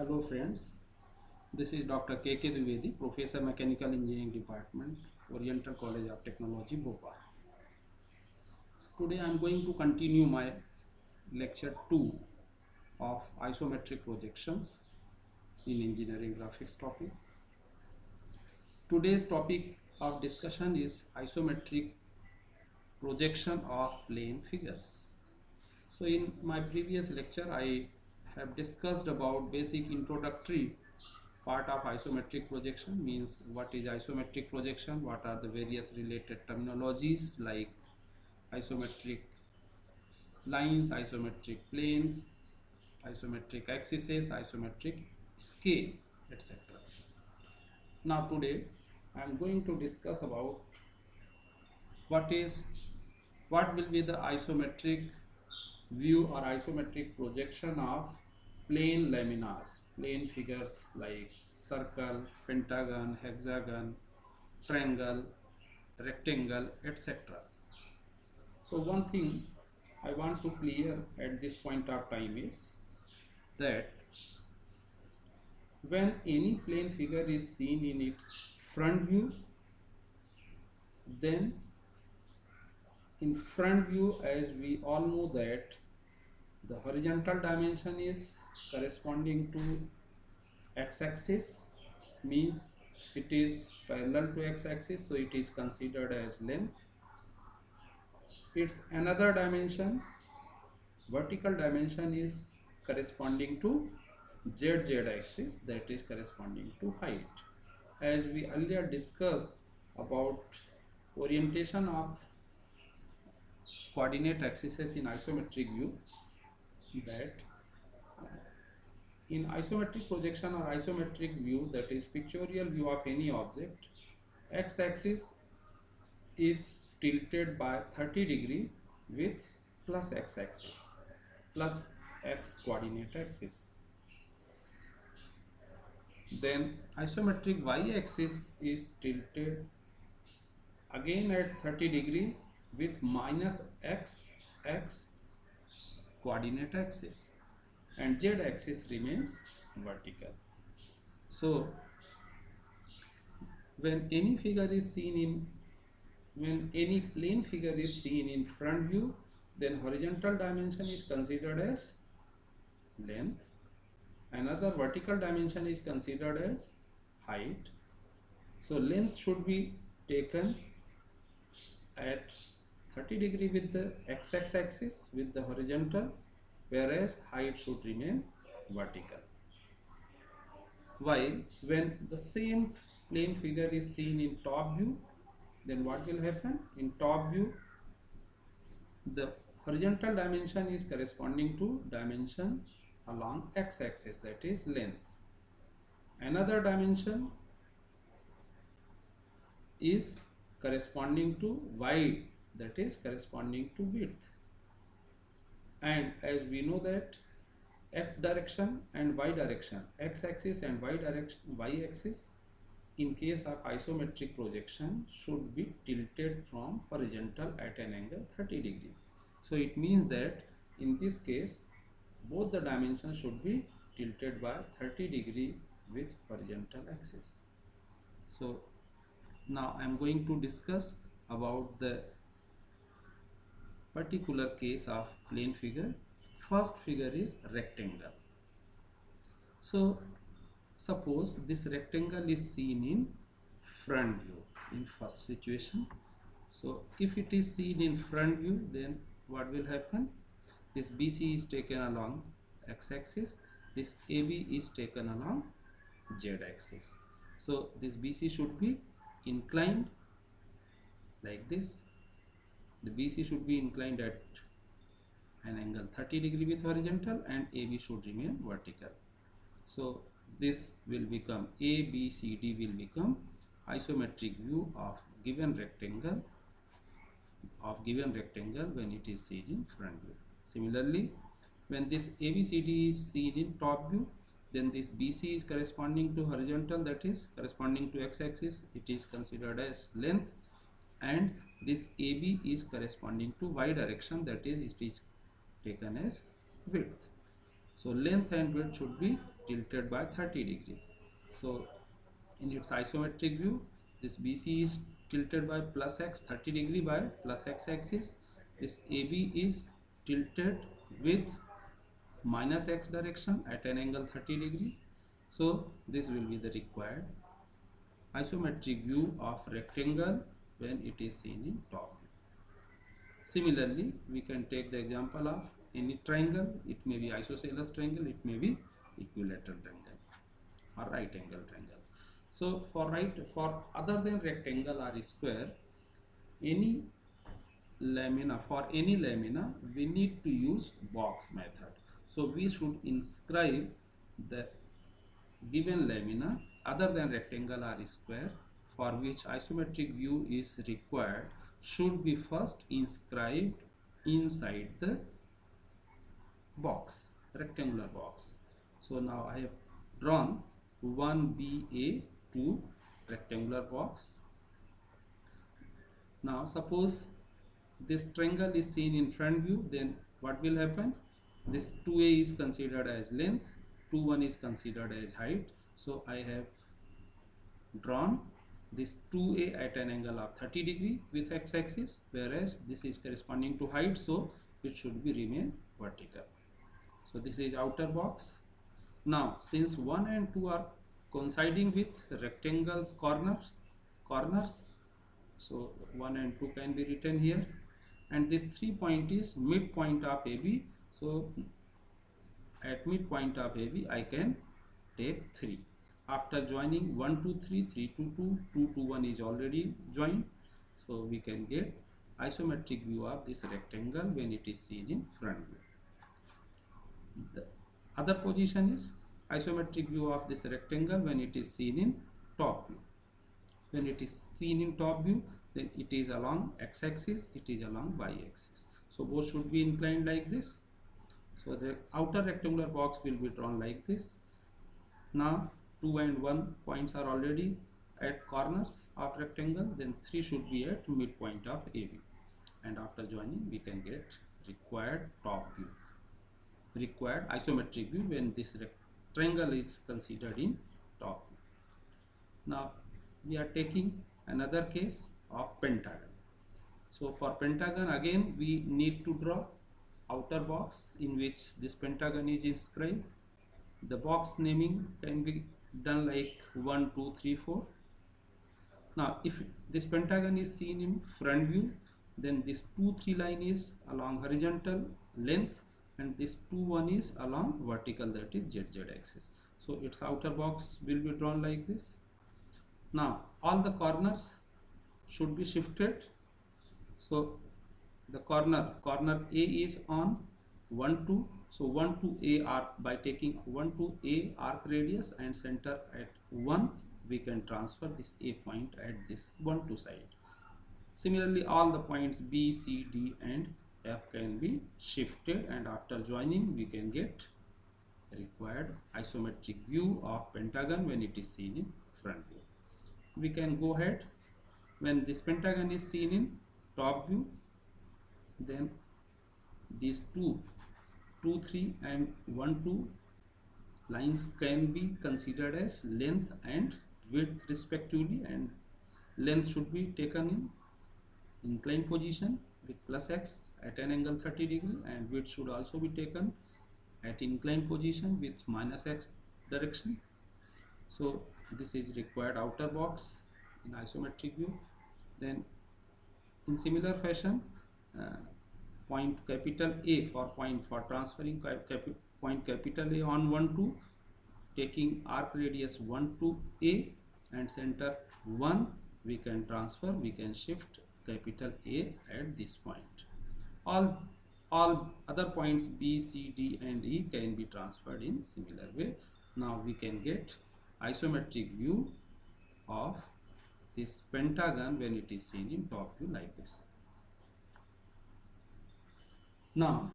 Hello friends, this is Dr. K.K. Dwivedi, Professor Mechanical Engineering Department, Oriental College of Technology, Bhopal. Today I am going to continue my lecture 2 of isometric projections in engineering graphics topic. Today's topic of discussion is isometric projection of plane figures. So in my previous lecture I have discussed about basic introductory part of isometric projection, means what is isometric projection, what are the various related terminologies like isometric lines, isometric planes, isometric axes, isometric scale, etc. Now today I am going to discuss about what will be the isometric view or isometric projection of plane laminas, plane figures like circle, pentagon, hexagon, triangle, rectangle, etc. So one thing I want to clear at this point of time is that when any plane figure is seen in its front view, then in front view, as we all know that the horizontal dimension is corresponding to x-axis, means it is parallel to x-axis, so it is considered as length. Its another dimension, vertical dimension, is corresponding to z axis, that is corresponding to height. As we earlier discussed about orientation of coordinate axes in isometric view, that in isometric projection or isometric view, that is pictorial view of any object, x-axis is tilted by 30 degree with plus x-axis, plus x coordinate axis. Then isometric y-axis is tilted again at 30 degree with minus x coordinate axis, and z-axis remains vertical. So when any plane figure is seen in front view, then horizontal dimension is considered as length, another vertical dimension is considered as height. So length should be taken at 30 degree with the x-axis with the horizontal, whereas height should remain vertical. While when the same plane figure is seen in top view, then what will happen? In top view, the horizontal dimension is corresponding to dimension along x-axis, that is length. Another dimension is corresponding to y, that is corresponding to width. And as we know that x direction and y direction, x-axis and y-axis, in case of isometric projection, should be tilted from horizontal at an angle 30 degree. So it means that in this case both the dimensions should be tilted by 30 degree with horizontal axis. So now I am going to discuss about the particular case of plane figure. First figure is rectangle. So suppose this rectangle is seen in front view in first situation. So if it is seen in front view, then what will happen? This BC is taken along x-axis, this AB is taken along z-axis. So this BC should be inclined like this. The BC should be inclined at an angle 30 degree with horizontal, and AB should remain vertical. So this will become ABCD will become isometric view of given rectangle when it is seen in front view. Similarly, when this ABCD is seen in top view, then this BC is corresponding to horizontal, that is corresponding to x-axis, it is considered as length, and this AB is corresponding to y direction, that is it is taken as width. So length and width should be tilted by 30 degree. So in its isometric view, this BC is tilted by plus x 30 degree by plus x axis. This AB is tilted with minus x direction at an angle 30 degree. So this will be the required isometric view of rectangle when it is seen in top view. Similarly, we can take the example of any triangle. It may be isosceles triangle, it may be equilateral triangle or right angle triangle. So for other than rectangle or square, any for any lamina we need to use box method. So we should inscribe the given lamina other than rectangle or square for which isometric view is required should be first inscribed inside the box, rectangular box. So now I have drawn 1BA2 rectangular box. Now suppose this triangle is seen in front view, then what will happen? This 2A is considered as length, 2 is considered as height. So I have drawn this 2A at an angle of 30 degree with x-axis, whereas this is corresponding to height, so it should be remain vertical. So this is outer box. Now since 1 and 2 are coinciding with rectangles corners, so 1 and 2 can be written here, and this 3 point is midpoint of AB. So at midpoint of AB I can take 3. After joining 1 2 3, 3 2 2, 2 2 1 is already joined, so we can get isometric view of this rectangle when it is seen in front view. The other position is isometric view of this rectangle when it is seen in top view. When it is seen in top view, then it is along x-axis, it is along y-axis. So both should be inclined like this. So the outer rectangular box will be drawn like this. Now 2 and 1 points are already at corners of rectangle, then 3 should be at midpoint of AB. And after joining, we can get required top view, required isometric view when this triangle is considered in top view. Now we are taking another case of pentagon. So for pentagon, again we need to draw outer box in which this pentagon is inscribed. The box naming can be done like 1 2 3 4. Now if this pentagon is seen in front view, then this 2 3 line is along horizontal length and this 2 1 is along vertical, that is ZZ axis. So its outer box will be drawn like this. Now all the corners should be shifted. So the corner A is on 1 2, so 1 to A arc, by taking 1 to A arc radius and center at 1, we can transfer this A point at this 1 2 side. Similarly all the points B, C, D and F can be shifted, and after joining we can get required isometric view of pentagon when it is seen in front view. We can go ahead. When this pentagon is seen in top view, then these 2 3 and 1 2 lines can be considered as length and width respectively, and length should be taken in inclined position with plus x at an angle 30 degree, and width should also be taken at inclined position with minus x direction. So this is required outer box in isometric view. Then in similar fashion, point capital A for transferring point capital A on 1 2, taking arc radius 1 to A and center 1, we can transfer, we can shift capital A at this point. All other points B, C, D and E can be transferred in similar way. Now we can get isometric view of this pentagon when it is seen in top view like this. Now